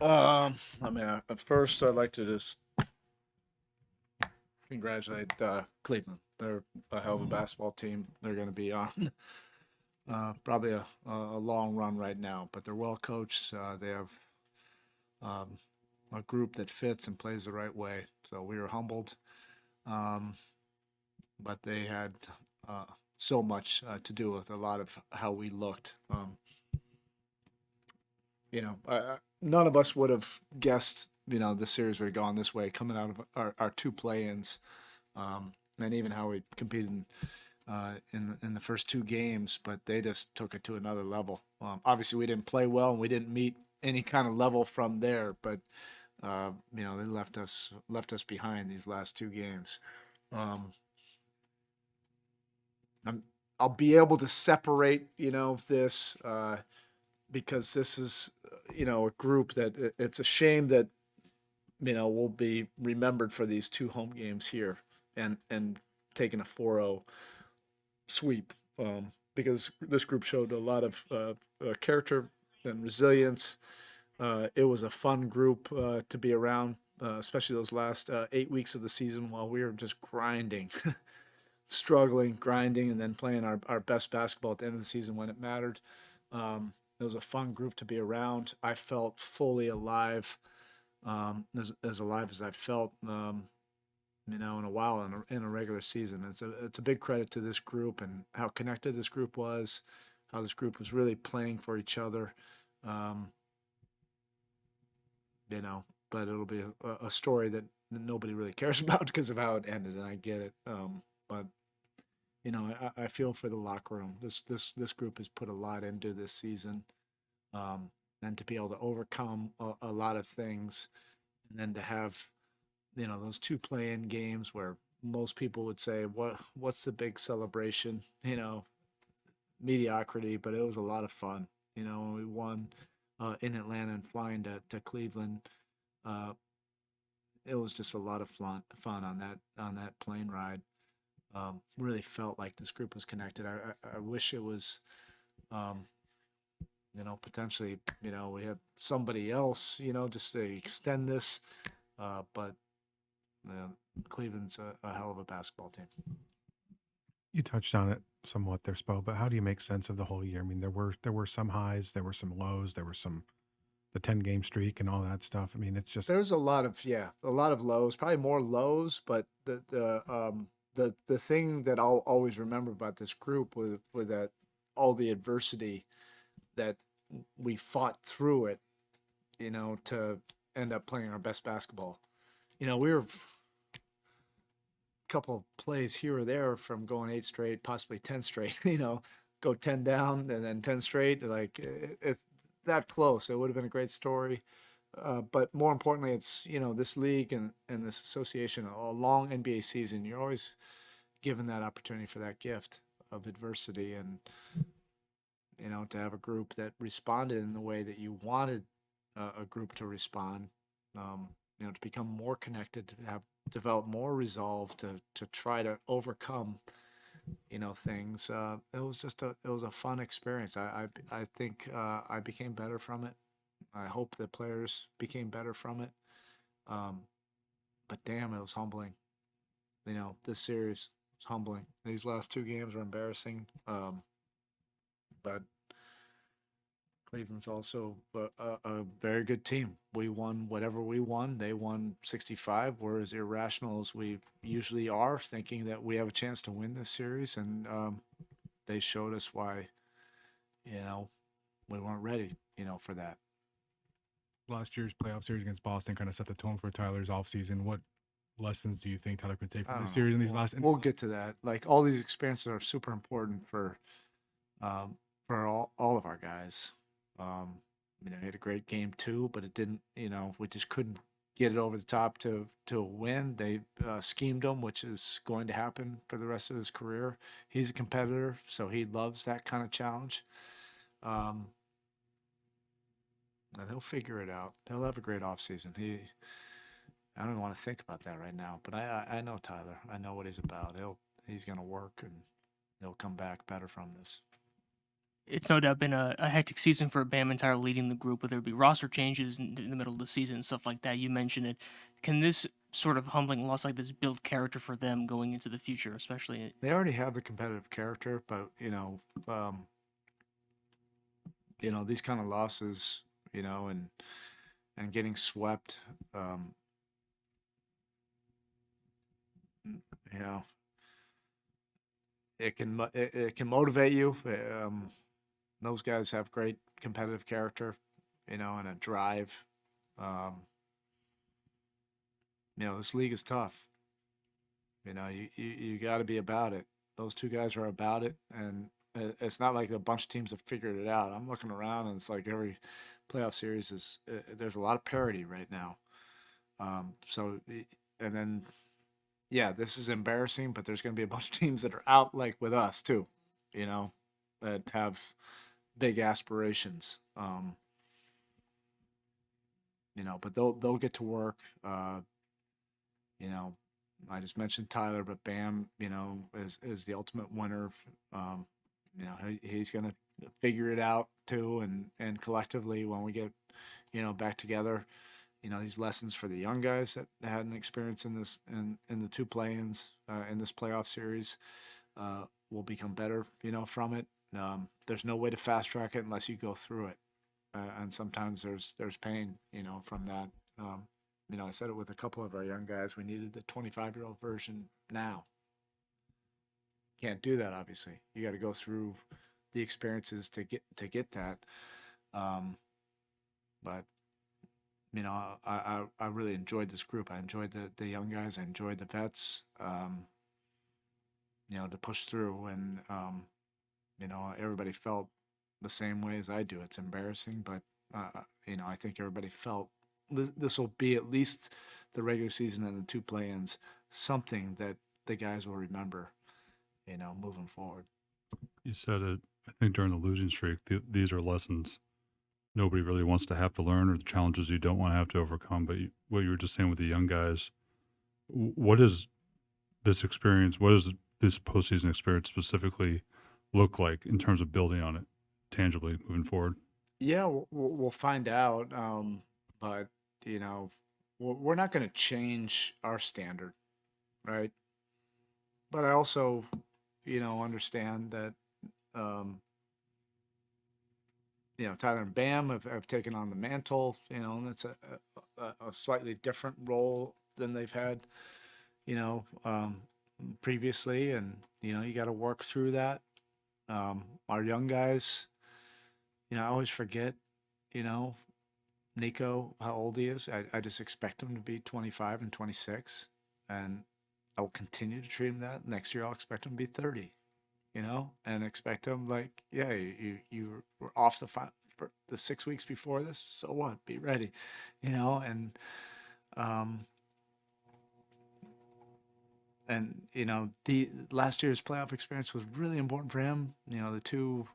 At first, I'd like to just congratulate Cleveland. They're a hell of a basketball team. They're going to be on probably a long run right now, but they're well coached. They have um, a group that fits and plays the right way. So we were humbled, um, but they had uh, so much to do with a lot of how we looked. None of us would have guessed, the series would have gone this way coming out of our two play-ins, and even how we competed in the first two games. But they just took it to another level. Obviously, we didn't play well, and we didn't meet any kind of level from there. But they left us behind these last two games. Um, I'm, I'll be able to separate, this. Because this is, a group that it's a shame that, will be remembered for these two home games here and taking a 4-0 sweep. Because this group showed a lot of character and resilience. It was a fun group to be around, especially those last 8 weeks of the season while we were just grinding, struggling, grinding, and then playing our best basketball at the end of the season when it mattered. It was a fun group to be around. I felt fully alive, as alive as I've felt, in a while in a regular season. It's a big credit to this group and how connected this group was, how this group was really playing for each other. Um, but it'll be a story that nobody really cares about because of how it ended, and I get it. But I feel for the locker room. This group has put a lot into this season, um, and to be able to overcome a lot of things, and then to have those two play-in games where most people would say, what's the big celebration? Mediocrity, but it was a lot of fun. When we won in Atlanta and flying to Cleveland. Uh, it was just a lot of fun on that plane ride. Really felt like this group was connected. I wish it was, um, potentially, we have somebody else, just to extend this. But uh, Cleveland's a hell of a basketball team. You touched on it somewhat there, Spo, but how do you make sense of the whole year? I mean, there were some highs, there were some lows, there were some the 10-game streak and all that stuff. I mean, it's just There's a lot of lows, probably more lows, but the thing that I'll always remember about this group was that all the adversity that we fought through it, to end up playing our best basketball. We were a couple of plays here or there from going 8 straight, possibly 10 straight. Go 10 down and then 10 straight. Like it's that close. It would have been a great story. But more importantly, it's this league and this association, a long NBA season. You're always given that opportunity for that gift of adversity, and to have a group that responded in the way that you wanted a group to respond. To become more connected, to have develop more resolve to try to overcome things. It was a fun experience. I think I became better from it. I hope the players became better from it. Um, but damn, it was humbling. This series was humbling. These last two games were embarrassing. But Cleveland's also a very good team. We won whatever we won. They won 65. We're as irrational as we usually are, thinking that we have a chance to win this series. And they showed us why, you know, we weren't ready, for that. Last year's playoff series against Boston kind of set the tone for Tyler's offseason. What lessons do you think Tyler could take I from this don't know. series and these We'll, last? we'll get to that. Like all these experiences are super important um, for all of our guys. Um, he had a great game too, but it didn't. We just couldn't get it over the top to win. They schemed him, which is going to happen for the rest of his career. He's a competitor, so he loves that kind of challenge. Um, and he'll figure it out. He'll have a great offseason. I don't want to think about that right now, but I know Tyler. I know what he's about. He's gonna work and he'll come back better from this. it's no doubt been a hectic season for Bam and Tyler leading the group, whether it be roster changes in the middle of the season and stuff like that. You mentioned it. Can this sort of humbling loss like this build character for them going into the future, especially? They already have the competitive character, but these kind of losses, and getting swept, you know, it can motivate you. Those guys have great competitive character, and a drive. This league is tough. You got to be about it. Those two guys are about it, and it's not like a bunch of teams have figured it out. I'm looking around, and it's like every playoff series is there's a lot of parity right now. And then, yeah, this is embarrassing, but there's going to be a bunch of teams that are out like with us too, that have big aspirations. But they'll get to work. I just mentioned Tyler, but Bam, is the ultimate winner. He's going to figure it out too, and collectively when we get, back together, these lessons for the young guys that had an experience in this in the two play-ins in this playoff series will become better, from it. There's no way to fast track it unless you go through it, and sometimes there's pain, from that. I said it with a couple of our young guys. We needed the 25-year-old version now. Can't do that, obviously. You got to go through the experiences to get that. But I really enjoyed this group. I enjoyed the young guys. I enjoyed the vets. To push through, and everybody felt the same way as I do. It's embarrassing, but I think everybody felt this will be, at least the regular season and the two play-ins, something that the guys will remember, moving forward. You said it, I think, during the losing streak. These are lessons nobody really wants to have to learn, or the challenges you don't want to have to overcome. But what you were just saying with the young guys, what is this experience? What does this postseason experience specifically look like in terms of building on it tangibly moving forward? Yeah, we'll find out. But we're not going to change our standard, right? But I also, understand that, Tyler and Bam have taken on the mantle, and it's a slightly different role than they've had, previously. And, you got to work through that. Our young guys, I always forget, Nico, how old he is. I just expect him to be 25 and 26, and I will continue to treat him that. Next year, I'll expect him to be 30, and expect him like, yeah, you were off for the 6 weeks before this, so what? Be ready, um, the last year's playoff experience was really important for him. The two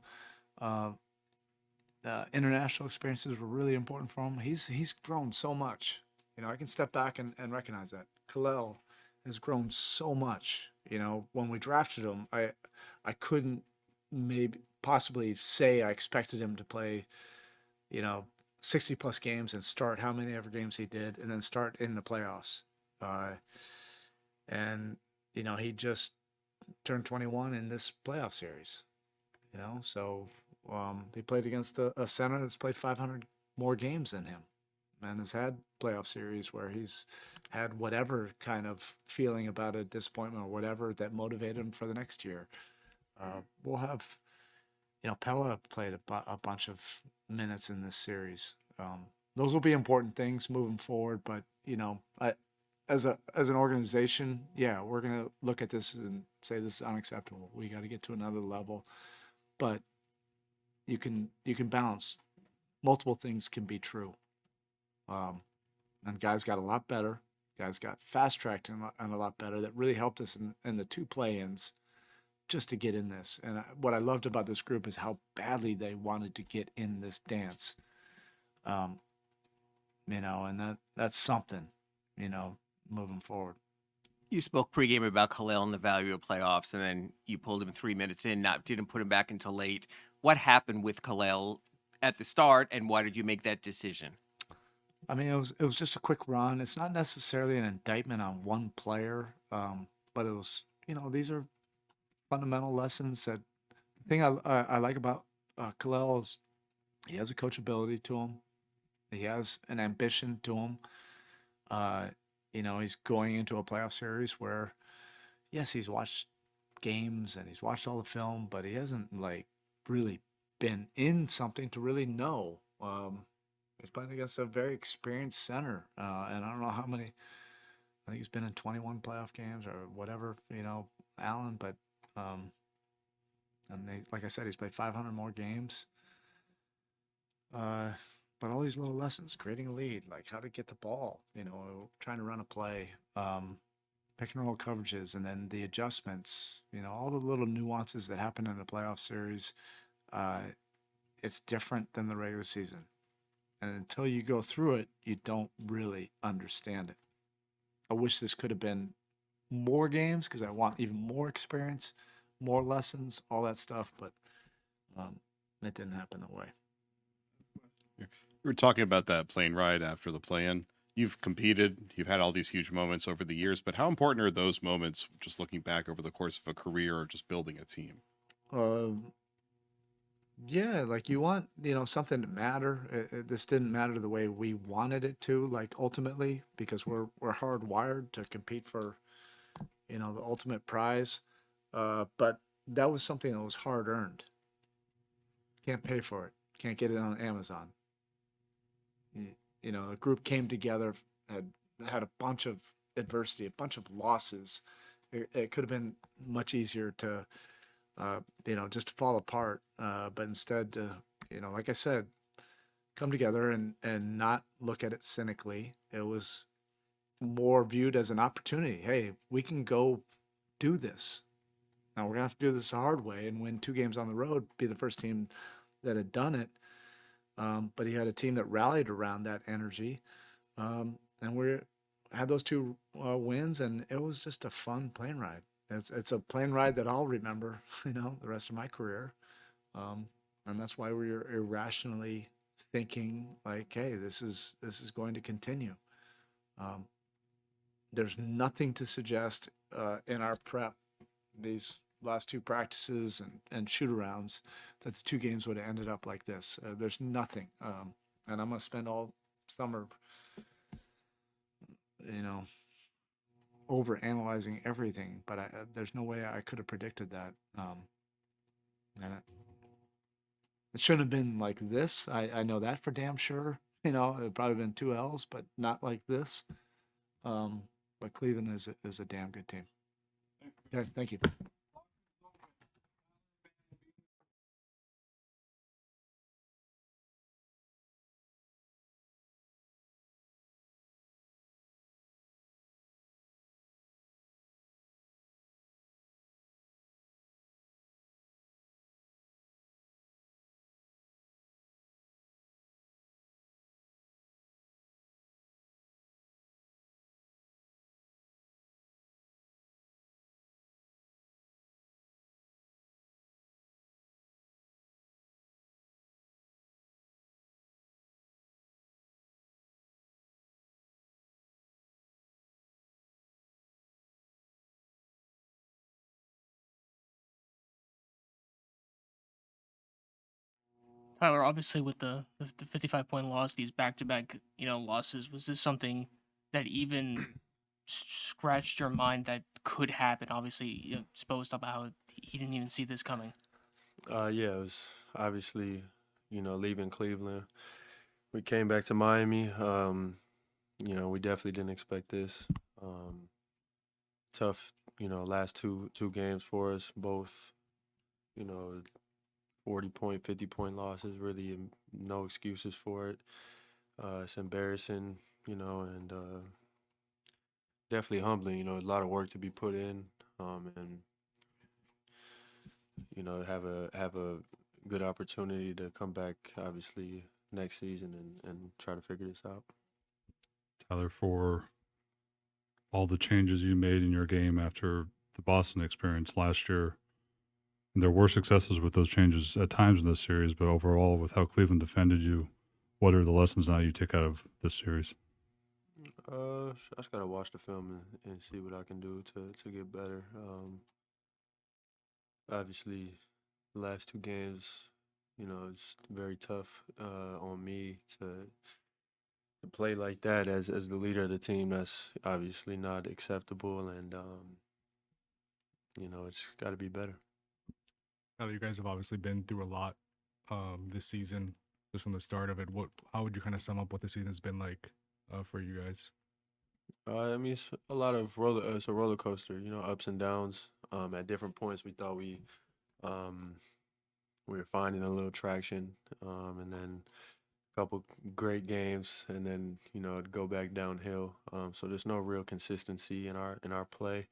international experiences were really important for him. He's grown so much. I can step back and recognize that. Kalel has grown so much. When we drafted him, I couldn't maybe possibly say I expected him to play, 60 plus games and start how many ever games he did, and then start in the playoffs. And he just turned 21 in this playoff series. So he played against a center that's played 500 more games than him, and has had playoff series where he's had whatever kind of feeling about a disappointment or whatever that motivated him for the next year. We'll have, Pella played a bunch of minutes in this series. Those will be important things moving forward, but as an organization, yeah, we're gonna look at this and say this is unacceptable. We got to get to another level, but you can balance. Multiple things can be true. And guys got a lot better. Guys got fast tracked and a lot better. That really helped us in the two play-ins just to get in this. And what I loved about this group is how badly they wanted to get in this dance. And that's something, moving forward. You spoke pregame about Khalil and the value of playoffs, and then you pulled him 3 minutes in, didn't put him back until late. What happened with Khalil at the start, and why did you make that decision? I mean, it was just a quick run. It's not necessarily an indictment on one player, but it was, these are fundamental lessons that the thing I like about Khalil is he has a coachability to him. He has an ambition to him. He's going into a playoff series where, yes, he's watched games and he's watched all the film, but he hasn't like really been in something to really know. He's playing against a very experienced center, and I don't know how many. I think he's been in 21 playoff games or whatever, Allen. But like I said, he's played 500 more games. But all these little lessons, creating a lead, like how to get the ball, trying to run a play, pick and roll coverages, and then the adjustments, all the little nuances that happen in a playoff series. It's different than the regular season. And until you go through it, you don't really understand it. I wish this could have been more games because I want even more experience, more lessons, all that stuff. But it didn't happen that way. We were talking about that plane ride after the play-in. You've competed, you've had all these huge moments over the years, but how important are those moments just looking back over the course of a career or just building a team? Yeah, like you want, something to matter. This didn't matter the way we wanted it to, like ultimately, because we're hardwired to compete for, the ultimate prize. But that was something that was hard earned. Can't pay for it. Can't get it on Amazon. A group came together, had a bunch of adversity, a bunch of losses. It could have been much easier to, just fall apart. But instead, like I said, come together and not look at it cynically. It was more viewed as an opportunity. Hey, we can go do this. Now we're gonna have to do this the hard way and win 2 games on the road, be the first team that had done it. But he had a team that rallied around that energy. And we had those 2 wins, and it was just a fun plane ride. It's a plane ride that I'll remember, the rest of my career. And that's why we're irrationally thinking like, hey, this is going to continue. There's nothing to suggest in our prep, these last 2 practices and shoot-arounds, that the 2 games would have ended up like this. There's nothing. And I'm going to spend all summer, over-analyzing everything, but there's no way I could have predicted that. And it shouldn't have been like this. I know that for damn sure. It'd probably been 2 L's, but not like this. But Cleveland is a damn good team. Okay, thank you. Tyler, obviously with the 55-point loss, these back-to-back, losses, was this something that even scratched your mind that could happen? Obviously, Spoelstra about how he didn't even see this coming. Yeah, it was obviously, leaving Cleveland. We came back to Miami. We definitely didn't expect this. Tough, last two games for us, both, 40-point, 50-point losses, really no excuses for it. It's embarrassing, and definitely humbling, a lot of work to be put in, and have a good opportunity to come back obviously next season and try to figure this out. Tyler, for all the changes you made in your game after the Boston experience last year. And there were successes with those changes at times in this series, but overall, with how Cleveland defended you, what are the lessons now you take out of this series? I just gotta watch the film and see what I can do to get better. Obviously, the last two games, it's very tough on me to play like that as the leader of the team. That's obviously not acceptable, and it's got to be better. Now that you guys have obviously been through a lot this season, just from the start of it, how would you kind of sum up what the season has been like for you guys? I mean, it's a lot of it's a roller coaster, ups and downs. At different points, we thought um, we were finding a little traction, and then a couple great games, and then it'd go back downhill. So there's no real consistency in our play.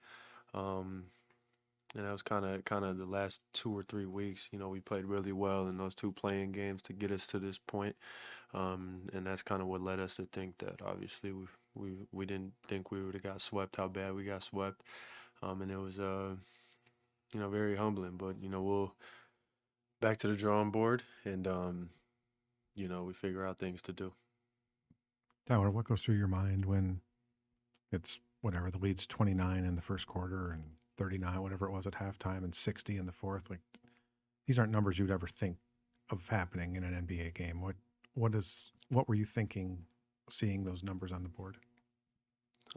And that was kind of the last 2 or 3 weeks. We played really well in those 2 playing games to get us to this point. And that's kind of what led us to think that obviously we didn't think we would have got swept how bad we got swept. And it was very humbling. But we'll back to the drawing board, and we figure out things to do. Tyler, what goes through your mind when it's whatever the lead's 29 in the first quarter and 39, whatever it was at halftime, and 60 in the fourth? Like, these aren't numbers you'd ever think of happening in an NBA game. What were you thinking seeing those numbers on the board?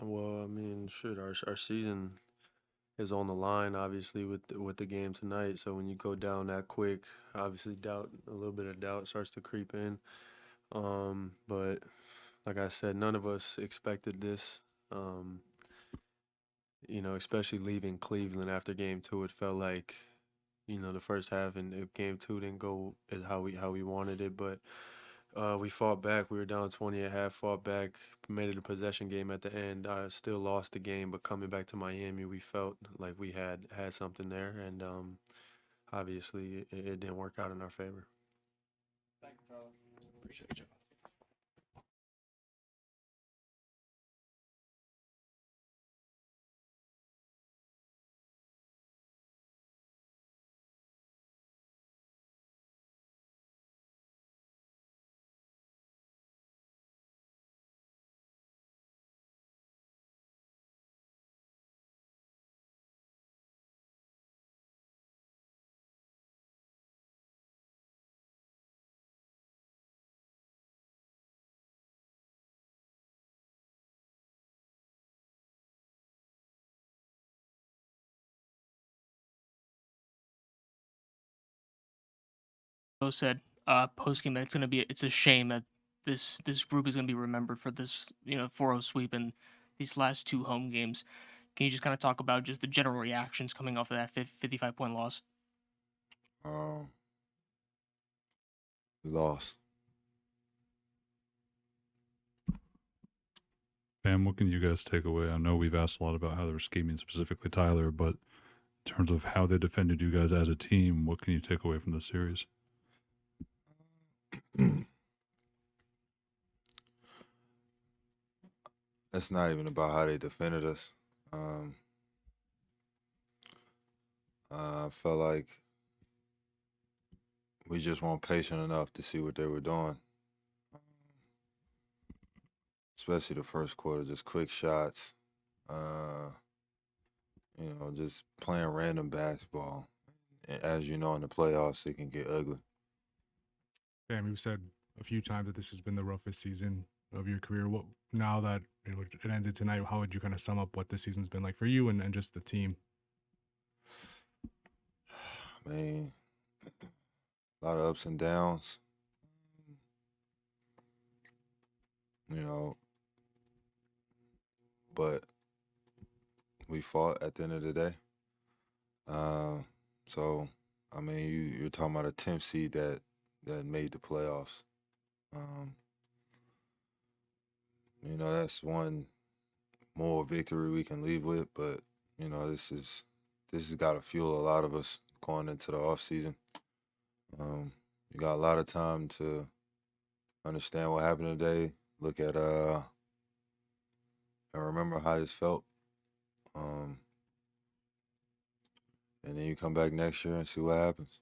Well, I mean, shit, our season is on the line, obviously, with the game tonight. So when you go down that quick, obviously a little bit of doubt starts to creep in. But like I said, none of us expected this. Especially leaving Cleveland after game 2, it felt like, the first half and game 2 didn't go as how we wanted it, but we fought back. We were down 20 at half, fought back, made it a possession game at the end. Still lost the game, but coming back to Miami, we felt like we had something there, and obviously it didn't work out in our favor. Thank you, Tyler. Appreciate you. Said post game that it's a shame that this group is going to be remembered for this 4-0 sweep and these last 2 home games. Can you just kind of talk about just the general reactions coming off of that 55-point loss? We lost. Pam, what can you guys take away? I know we've asked a lot about how they were scheming, specifically Tyler, but in terms of how they defended you guys as a team, what can you take away from the series? It's not even about how they defended us. I felt like we just weren't patient enough to see what they were doing. Especially the first quarter, just quick shots. Just playing random basketball. And as you know, in the playoffs, it can get ugly. Pam, you said a few times that this has been the roughest season of your career. What now that it ended tonight, how would you kind of sum up what this season's been like for you and just the team? I mean, a lot of ups and downs. But we fought at the end of the day. So, I mean, you're talking about a 10th seed that made the playoffs. That's one more victory we can leave with, but this has got to fuel a lot of us going into the off season. You got a lot of time to understand what happened today, look at and remember how this felt And then you come back next year and see what happens.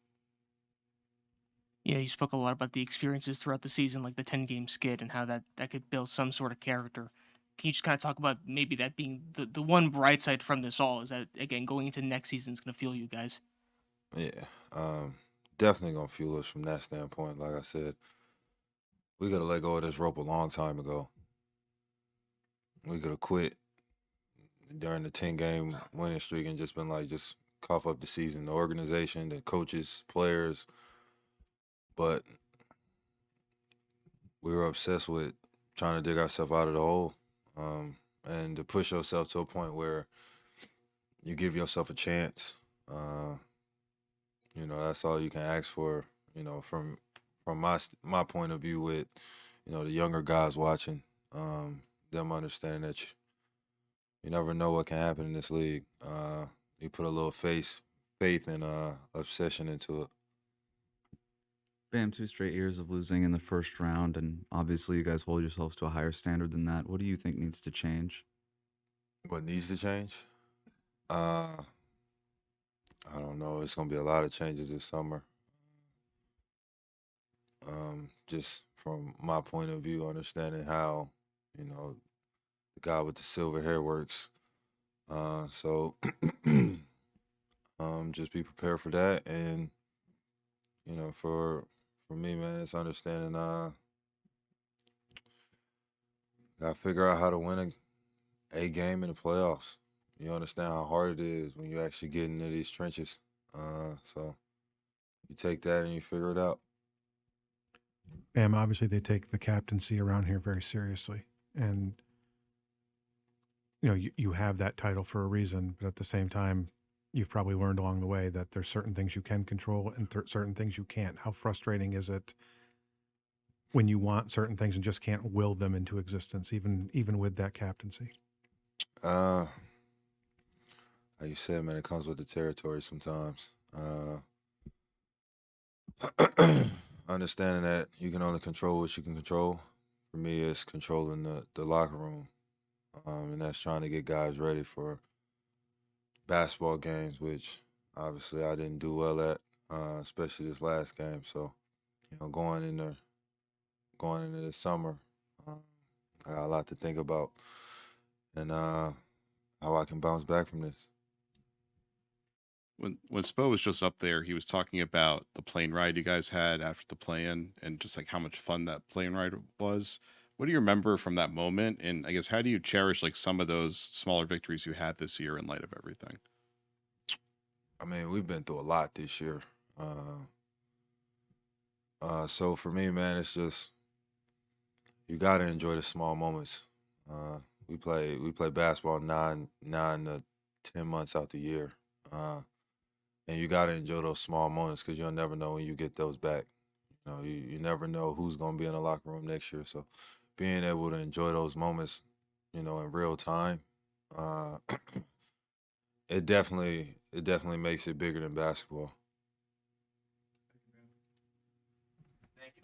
Yeah, you spoke a lot about the experiences throughout the season, like the 10-game skid, and how that could build some sort of character. Can you just kind of talk about maybe that being the one bright side from this all? Is that, again, going into next season is going to fuel you guys? Yeah, definitely gonna fuel us from that standpoint. Like I said, we gotta let go of this rope a long time ago. We could have quit during the 10-game winning streak and just been like, just cough up the season. The organization, the coaches, players, but we were obsessed with trying to dig ourselves out of the hole, and to push yourself to a point where you give yourself a chance. That's all you can ask for. From my point of view, with the younger guys watching, them understanding that you never know what can happen in this league. You put a little faith, and obsession into it. Bam, 2 straight years of losing in the first round, and obviously you guys hold yourselves to a higher standard than that. What do you think needs to change? What needs to change? I don't know. It's gonna be a lot of changes this summer. Just from my point of view, understanding how the guy with the silver hair works. So just be prepared for that, and for me, man, it's understanding. Gotta figure out how to win a game in the playoffs. You understand how hard it is when you actually get into these trenches. So you take that and you figure it out. Bam, obviously they take the captaincy around here very seriously. And, you have that title for a reason, but at the same time, you've probably learned along the way that there's certain things you can control and certain things you can't. How frustrating is it when you want certain things and just can't will them into existence, even with that captaincy? Like you said, man, it comes with the territory sometimes. Understanding that you can only control what you can control. For me, it's controlling the locker room, and that's trying to get guys ready for basketball games, which obviously I didn't do well at, especially this last game. So, going into this summer, I got a lot to think about, and how I can bounce back from this. When Spo was just up there, he was talking about the plane ride you guys had after the play-in and just like how much fun that plane ride was. What do you remember from that moment? And I guess how do you cherish like some of those smaller victories you had this year in light of everything? I mean, we've been through a lot this year. So for me, man, it's just you got to enjoy the small moments. We play basketball 9 to 10 months out the year. And you got to enjoy those small moments because you'll never know when you get those back. You never know who's going to be in the locker room next year. So being able to enjoy those moments, in real time, it definitely makes it bigger than basketball. Thank you.